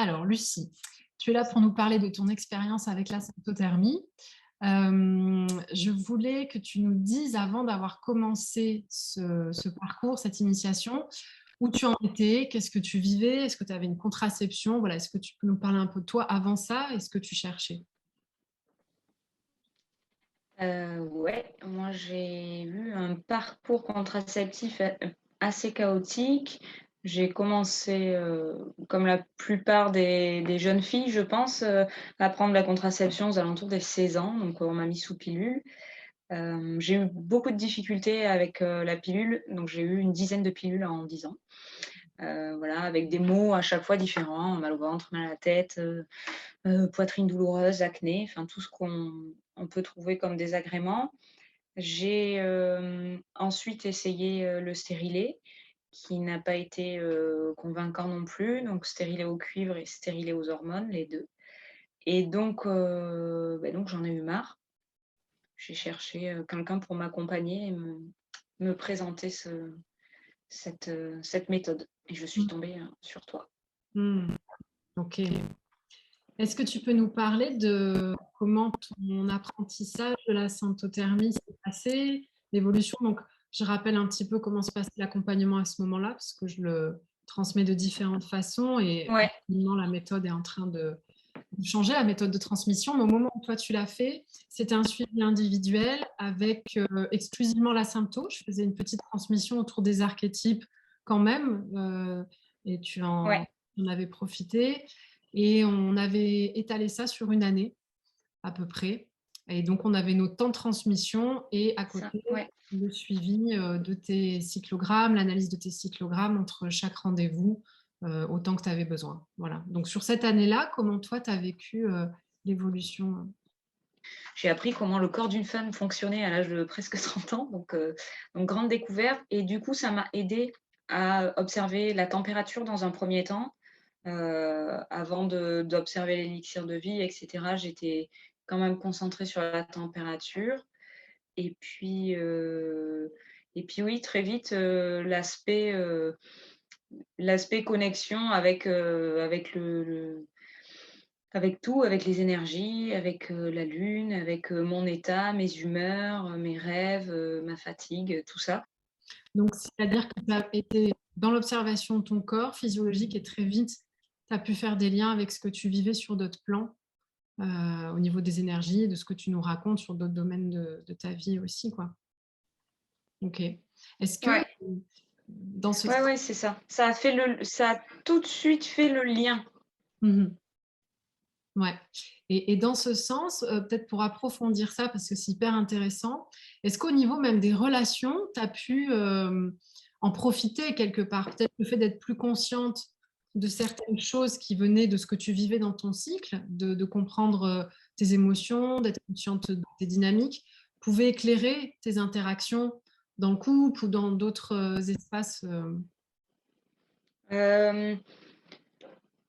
Alors, Lucie, tu es là pour nous parler de ton expérience avec la symptothermie. Je voulais que tu nous dises, avant d'avoir commencé ce parcours, cette initiation, où tu en étais, qu'est-ce que tu vivais, est-ce que tu avais une contraception, voilà, est-ce que tu peux nous parler un peu de toi avant ça et ce que tu cherchais? Ouais, moi j'ai eu un parcours contraceptif assez chaotique. J'ai commencé, comme la plupart des jeunes filles, je pense, à prendre la contraception aux alentours des 16 ans, donc on m'a mis sous pilule. J'ai eu beaucoup de difficultés avec, la pilule, donc j'ai eu une dizaine de pilules en 10 ans. Voilà, avec des mots à chaque fois différents: mal au ventre, mal à la tête, poitrine douloureuse, acné, enfin tout ce qu'on peut trouver comme désagréments. J'ai, ensuite essayé, le stérilet qui n'a pas été, convaincant non plus, donc stérilet au cuivre et stérilet aux hormones, les 2. Et donc donc j'en ai eu marre. J'ai cherché, quelqu'un pour m'accompagner et me présenter cette méthode et je suis Mm. tombée, sur toi. Hmm, ok. Est-ce que tu peux nous parler de comment ton apprentissage de la symptothermie s'est passé, l'évolution? Donc, je rappelle un petit peu comment se passait l'accompagnement à ce moment-là, parce que je le transmets de différentes façons et Ouais. actuellement, la méthode est en train de changer, la méthode de transmission. Mais au moment où toi, tu l'as fait, c'était un suivi individuel avec exclusivement la sympto. Je faisais une petite transmission autour des archétypes quand même, et tu Ouais, en avais profité. Et on avait étalé ça sur une année à peu près. Et donc, on avait nos temps de transmission et à ça, côté, ouais. le suivi de tes cyclogrammes, l'analyse de tes cyclogrammes entre chaque rendez-vous, autant que tu avais besoin. Voilà. Donc, sur cette année-là, comment toi, tu as vécu l'évolution? J'ai appris comment le corps d'une femme fonctionnait à l'âge de presque 30 ans, donc grande découverte et du coup, ça m'a aidée à observer la température dans un premier temps. Avant d'observer l'élixir de vie et cetera, j'étais quand même concentrée sur la température et puis, oui, très vite, l'aspect connexion avec avec tout, avec les énergies, avec, la lune, avec, mon état, mes humeurs, mes rêves, ma fatigue, tout ça. Donc, c'est-à-dire que tu as été dans l'observation de ton corps physiologique et très vite, tu as pu faire des liens avec ce que tu vivais sur d'autres plans, au niveau des énergies, de ce que tu nous racontes sur d'autres domaines de ta vie aussi, quoi. Ok. Est-ce que Ouais, dans ce... ouais, ouais, c'est ça. Ça a tout de suite fait le lien. Mhm. Ouais. Et dans ce sens, peut-être pour approfondir ça, parce que c'est hyper intéressant, est-ce qu'au niveau même des relations, tu as pu en profiter quelque part? Peut-être le fait d'être plus consciente de certaines choses qui venaient de ce que tu vivais dans ton cycle, de comprendre tes émotions, d'être consciente de tes dynamiques, pouvait éclairer tes interactions dans le couple ou dans d'autres espaces. Hem,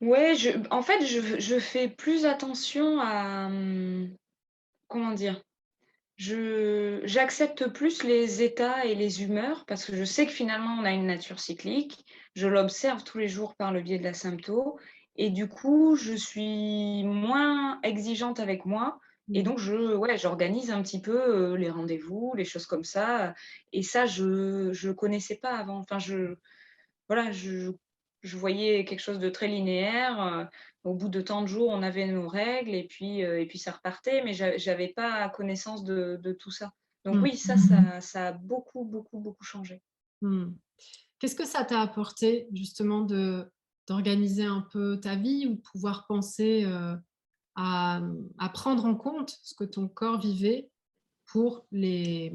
ouais, en fait, je fais plus attention à, comment dire? J'accepte plus les états et les humeurs parce que je sais que finalement on a une nature cyclique. Je l'observe tous les jours par le biais de la sympto et du coup, je suis moins exigeante avec moi et Mm. donc ouais, j'organise un petit peu, les rendez-vous, les choses comme ça, et ça je connaissais pas avant. Enfin voilà, je voyais quelque chose de très linéaire, au bout de tant de jours, on avait nos règles et puis ça repartait, mais j'avais pas connaissance de tout ça. Donc Mm. oui, ça a beaucoup, beaucoup, beaucoup changé. Mm. Qu'est-ce que ça t'a apporté justement d'organiser un peu ta vie ou de pouvoir penser à, à prendre en compte ce que ton corps vivait pour les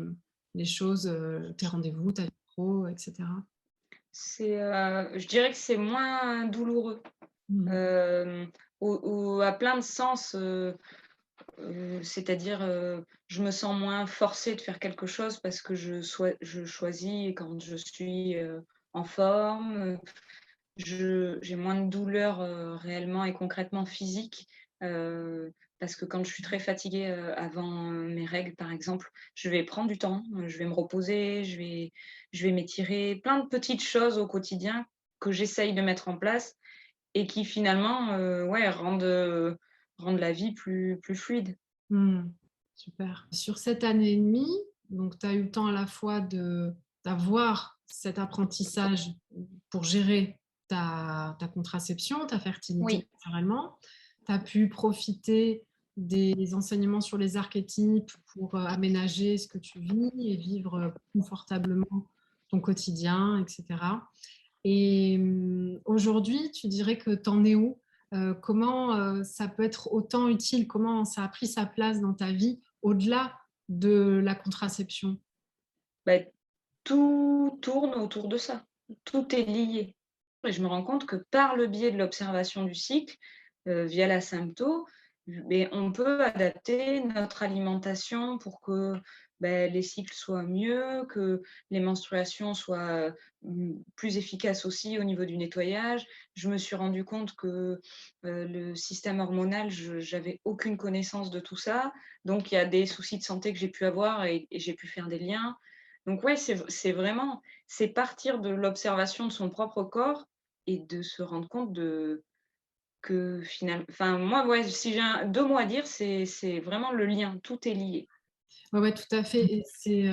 choses, tes rendez-vous, ta vie pro, etc. Je dirais que c'est moins douloureux, Mhm. hem, à plein de sens, c'est-à-dire, je me sens moins forcée de faire quelque chose parce que je choisis quand je suis, en forme, Je j'ai moins de douleurs, réellement et concrètement physiques, parce que quand je suis très fatiguée, avant, mes règles, par exemple, je vais prendre du temps, je vais me reposer, je vais m'étirer, plein de petites choses au quotidien que j'essaye de mettre en place et qui finalement, ouais, rendent la vie plus fluide. Mmh. Super. Sur cette année et demie, donc tu as eu le temps à la fois d'avoir cet apprentissage pour gérer ta contraception, ta fertilité Oui, naturellement. Tu as pu profiter des enseignements sur les archétypes pour, aménager ce que tu vis et vivre, confortablement ton quotidien et cetera. Et aujourd'hui, tu dirais que tu en es où? Comment, ça peut être autant utile? Comment ça a pris sa place dans ta vie au-delà de la contraception? bah, tout tourne autour de ça. Tout est lié et je me rends compte que par le biais de l'observation du cycle, via la sympto, beh, on peut adapter notre alimentation pour que, les cycles soient mieux, que les menstruations soient, plus efficaces aussi au niveau du nettoyage. Je me suis rendu compte que, le système hormonal, j'avais aucune connaissance de tout ça, donc il y a des soucis de santé que j'ai pu avoir et j'ai pu faire des liens. Donc ouais, c'est vraiment c'est partir de l'observation de son propre corps et de se rendre compte de que enfin moi, ouais, si j'ai 2 mots à dire, c'est vraiment le lien, tout est lié. Ouais, ouais, tout à fait et c'est,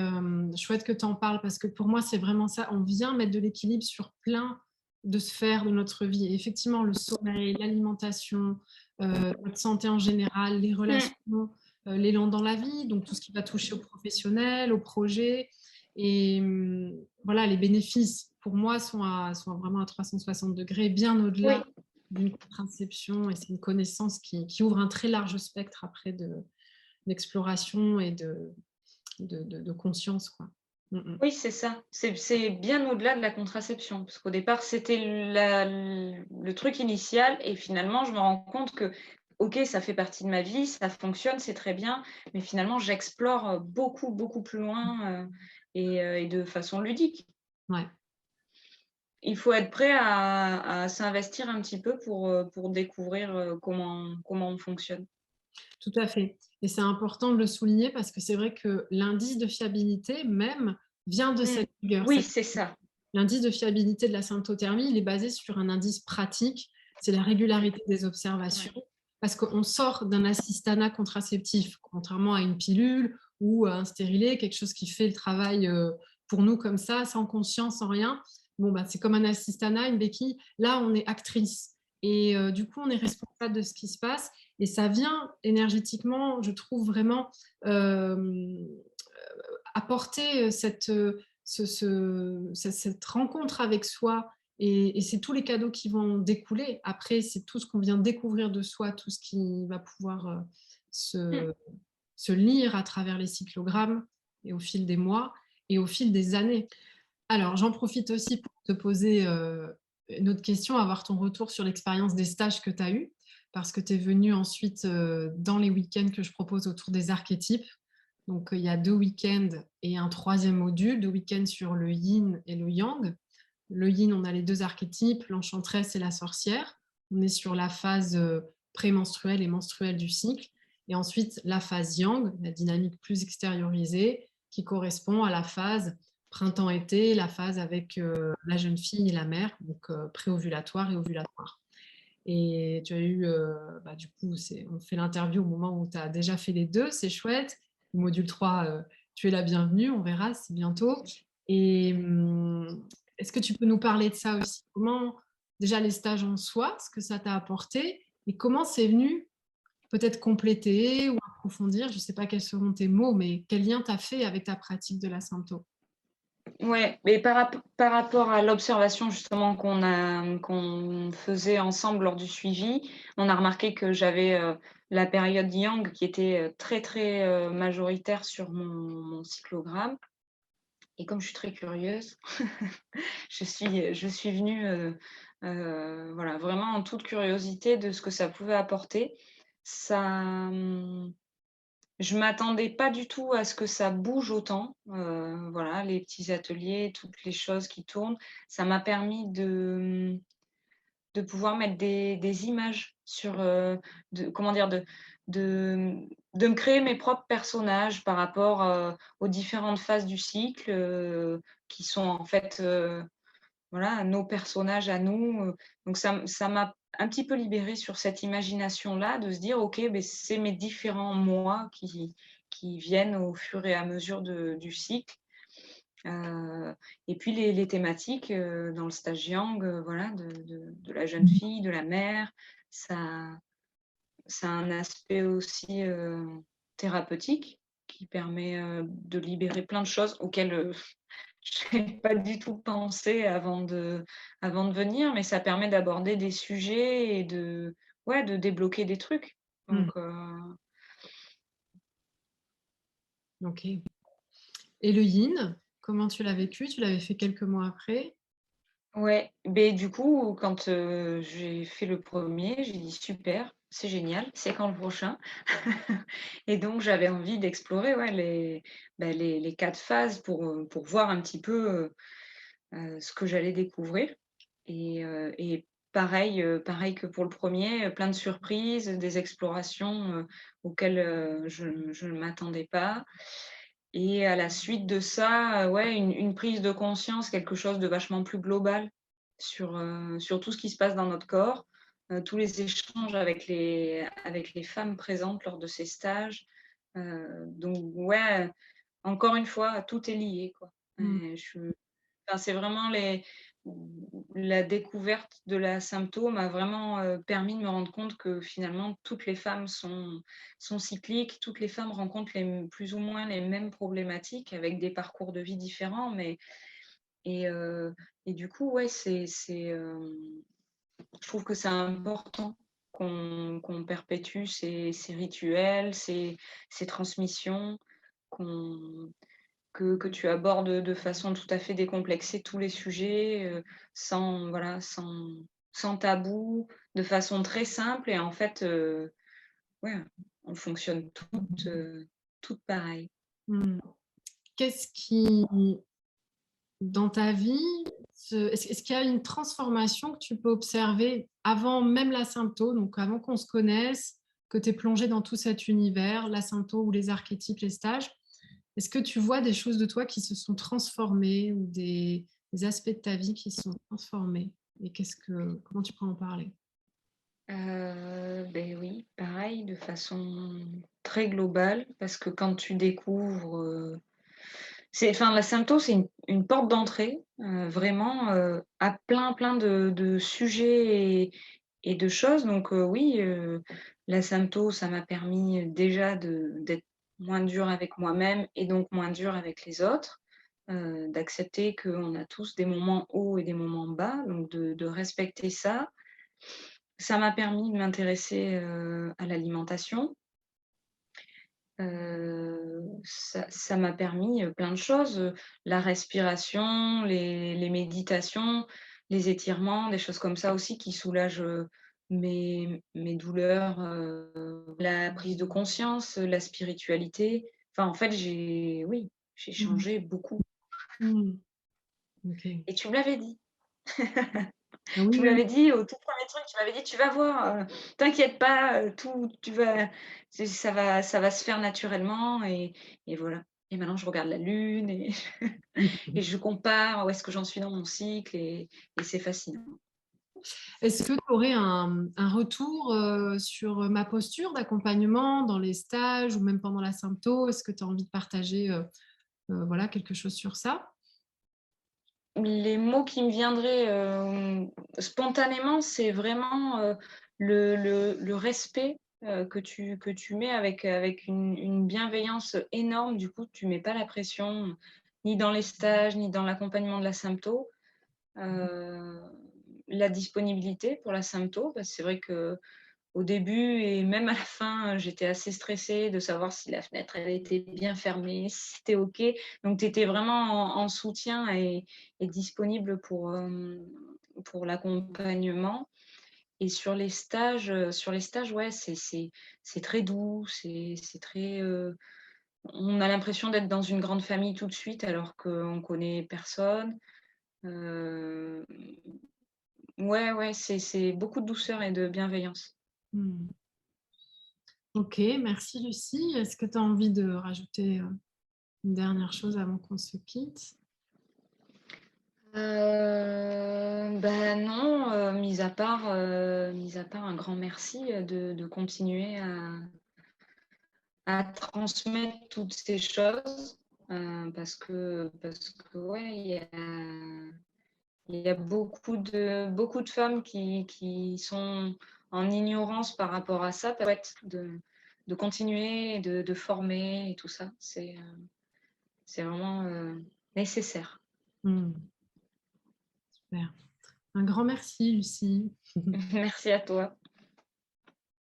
chouette que tu en parles parce que pour moi, c'est vraiment ça. On vient mettre de l'équilibre sur plein de sphères de notre vie et effectivement, le sommeil, l'alimentation, notre santé en général, les Mmh. relations, l'élan dans la vie, donc tout ce qui va toucher au professionnel, au projet et voilà, les bénéfices pour moi sont vraiment à 360 degrés, bien Oui. au-delà d'une contraception et c'est une connaissance qui ouvre un très large spectre après d'exploration et de conscience, quoi. Mmh mh. Oui, c'est ça. C'est bien au-delà de la contraception, parce qu'au départ, c'était le truc initial et finalement, je me rends compte que, OK, ça fait partie de ma vie, ça fonctionne, c'est très bien, mais finalement, j'explore, beaucoup, beaucoup plus loin, et de façon ludique. Ouais, Il faut être prêt à s'investir un petit peu pour découvrir, comment on fonctionne. tout à fait et c'est important de le souligner parce que c'est vrai que l'indice de fiabilité même vient de Mmh. cette rigueur. Oui, c'est ça. L'indice de fiabilité de la symptothermie, il est basé sur un indice pratique, c'est la régularité des Ouais. observations, parce qu'on sort d'un assistanat contraceptif, contrairement à une pilule ou à un stérilet, quelque chose qui fait le travail pour nous comme ça, sans conscience, sans rien. Bon, bah, c'est comme un assistanat, une béquille. Là, on est actrice. Et du coup, on est responsable de ce qui se passe. Et ça vient énergétiquement, je trouve vraiment euh, apporter cette rencontre avec soi et c'est tous les cadeaux qui vont découler. Après, c'est tout ce qu'on vient découvrir de soi, tout ce qui va pouvoir Mmh. se, se lire à travers les cyclogrammes et au fil des mois et au fil des années. Alors, j'en profite aussi pour te poser une autre question, avoir ton retour sur l'expérience des stages que tu as eus, parce que tu es venu ensuite dans les week-ends que je propose autour des archétypes. Donc, il y a 2 week-ends et un troisième module, 2 week-ends sur le yin et le yang. Le yin, on a les 2 archétypes, l'enchanteresse et la sorcière. On est sur la phase prémenstruelle et menstruelle du cycle. Et ensuite, la phase yang, la dynamique plus extériorisée, qui correspond à la phase printemps-été, la phase avec la jeune fille et la mère, donc préovulatoire et ovulatoire. Et tu as eu, du coup, on fait l'interview au moment où tu as déjà fait les deux, c'est chouette. Le module 3, tu es la bienvenue, on verra, c'est bientôt. Et est-ce que tu peux nous parler de ça aussi? Comment, déjà les stages en soi, ce que ça t'a apporté, et comment c'est venu peut-être compléter ou approfondir, je ne sais pas quels seront tes mots, mais quel lien tu as fait avec ta pratique de la sympto? Ouais, mais par rapport à l'observation justement qu'on faisait ensemble lors du suivi, on a remarqué que j'avais, la période yang qui était, très, très, majoritaire sur mon cyclogramme et comme je suis très curieuse, je suis venue, voilà, vraiment en toute curiosité de ce que ça pouvait apporter. Ça, je m'attendais pas du tout à ce que ça bouge autant, voilà, les petits ateliers, toutes les choses qui tournent. Ça m'a permis de pouvoir mettre des images sur, de comment dire? De me créer mes propres personnages par rapport, aux différentes phases du cycle, qui sont en fait, voilà, nos personnages à nous, donc ça m'a un petit peu libéré sur cette imagination-là, de se dire: «OK, beh, c'est mes différents moi qui viennent au fur et à mesure du cycle». Et puis les thématiques, dans le stage yang, voilà, de la jeune fille, de la mère, ça ça a un aspect aussi, thérapeutique qui permet, de libérer plein de choses auxquelles, j'avais pas du tout pensé avant de venir, mais ça permet d'aborder des sujets et de débloquer des trucs. Mmh. Donc OK. Et le yin, comment tu l'as vécu? Tu l'avais fait quelques mois après? ouais, beh, du coup, quand, j'ai fait le premier, j'ai dit: «Super, c'est génial, c'est quand le prochain?» Et donc j'avais envie d'explorer, ouais, les 4 phases pour voir un petit peu, ce que j'allais découvrir et pareil que pour le premier, plein de surprises, des explorations, auxquelles, je ne m'attendais pas et à la suite de ça, ouais, une prise de conscience, quelque chose de vachement plus global sur tout ce qui se passe dans notre corps, tous les échanges avec les femmes présentes lors de ces stages. Donc ouais, encore une fois, tout est lié, quoi. Mmh. Je Enfin, c'est vraiment la découverte de la symptôme m'a vraiment, permis de me rendre compte que finalement toutes les femmes sont cycliques, toutes les femmes rencontrent plus ou moins les mêmes problématiques avec des parcours de vie différents, mais et heu et du coup, ouais, je trouve que c'est important qu'on perpétue ces rituels, ces transmissions, qu'on que tu abordes de façon tout à fait décomplexée tous les sujets, sans voilà, sans tabou, de façon très simple et en fait, ouais, on fonctionne toutes pareil. Mmh. Qu'est-ce qui, dans ta vie, est-ce qu'il y a une transformation que tu peux observer avant même l'asympto, donc avant qu'on se connaisse, que tu es plongée dans tout cet univers, l'asympto ou les archétypes, les stages? Est-ce que tu vois des choses de toi qui se sont transformées ou des aspects de ta vie qui se sont transformés? Et comment tu peux en parler? Beh, oui, pareil, de façon très globale, parce que quand tu découvres, la sympto, c'est une porte d'entrée, vraiment, à plein de sujets et de choses. Donc, oui, la sympto, ça m'a permis déjà d'être moins dure avec moi-même et donc moins dure avec les autres, d'accepter qu'on a tous des moments hauts et des moments bas, donc de respecter ça. Ça m'a permis de m'intéresser, à l'alimentation. Ça m'a permis, plein de choses, la respiration, les méditations, les étirements, des choses comme ça aussi qui soulagent, mes douleurs, la prise de conscience, la spiritualité. Enfin, en fait, j'ai Mmh. changé beaucoup Mmh. OK. et tu me l'avais dit. Ah oui, Tu me oui. l'avais dit au tout premier truc, tu m'avais dit: «Tu vas voir, t'inquiète pas, tout tu vas ça va se faire naturellement» et voilà. Et maintenant je regarde la lune et et je compare où est-ce que j'en suis dans mon cycle et c'est fascinant. Est-ce que tu aurais un retour, sur ma posture d'accompagnement dans les stages ou même pendant la sympto? Est-ce que tu as envie de partager, voilà, quelque chose sur ça? Les mots qui me viendraient, spontanément, c'est vraiment, le respect, que tu mets avec une bienveillance énorme. Du coup, tu mets pas la pression, ni dans les stages, ni dans l'accompagnement de la sympto. Heu, la disponibilité pour la sympto, parce que c'est vrai que au début et même à la fin, j'étais assez stressée de savoir si la fenêtre, elle était bien fermée, si c'était OK. Donc tu étais vraiment en soutien et disponible pour l'accompagnement et sur les stages, ouais, c'est très doux, c'est très, on a l'impression d'être dans une grande famille tout de suite alors qu'on connaît personne. Heu, ouais, ouais, c'est beaucoup de douceur et de bienveillance. Mmh. OK, merci Lucie. Est-ce que tu as envie de rajouter, une dernière chose avant qu'on se quitte? Bah, non, mis à part un grand merci, de continuer à transmettre toutes ces choses, parce que ouais, il y a beaucoup de femmes qui sont en ignorance par rapport à ça. Ça peut être de continuer, de former et tout ça. C'est vraiment nécessaire. Super. Un grand merci, Lucie. Merci à toi.